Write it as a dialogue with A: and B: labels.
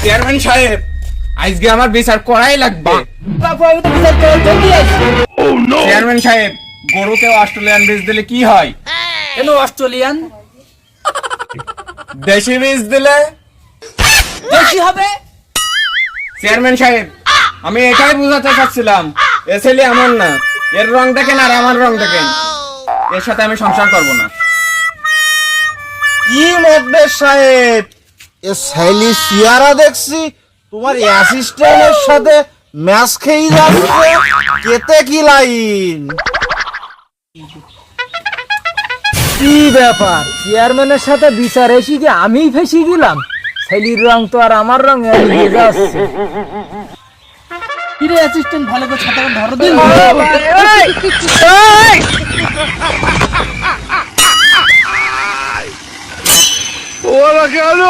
A: Chairman সাহেব, আজকে আমার বিচার করাই লাগবে।
B: বাবু আমি তো বিচার করে জলদি আসি।
A: চেয়ারম্যান সাহেব, গরুকে অস্ট্রেলিয়ান বীজ দিলে কি হয়?
B: কেন অস্ট্রেলিয়ান?
A: দেশি বীজ দিলে?
B: বেশি হবে।
A: চেয়ারম্যান সাহেব, আমি এটাই বুঝাতে চাচ্ছিলাম, এ ছেলে আমার না, এর রং দেখেন আর আমার রং দেখেন, এর সাথে আমি সংসার করব না।
C: কি মকবের সাহেব, এ শৈলী সিয়ারা দেখছি তোমার অ্যাসিস্ট্যান্টের সাথে ম্যাচ খেয়ে যাচ্ছে, কেতে কি লাইন?
B: কি ব্যাপার, চেয়ারম্যানের সাথে বিচার এসে কি আমি ফেসে গেলাম? ছেলির রং তো আর আমার রং এগিয়ে যাচ্ছে। কিরে অ্যাসিস্ট্যান্ট, ভালো করে ছাতা ধরো দিন।
C: ওরা কেন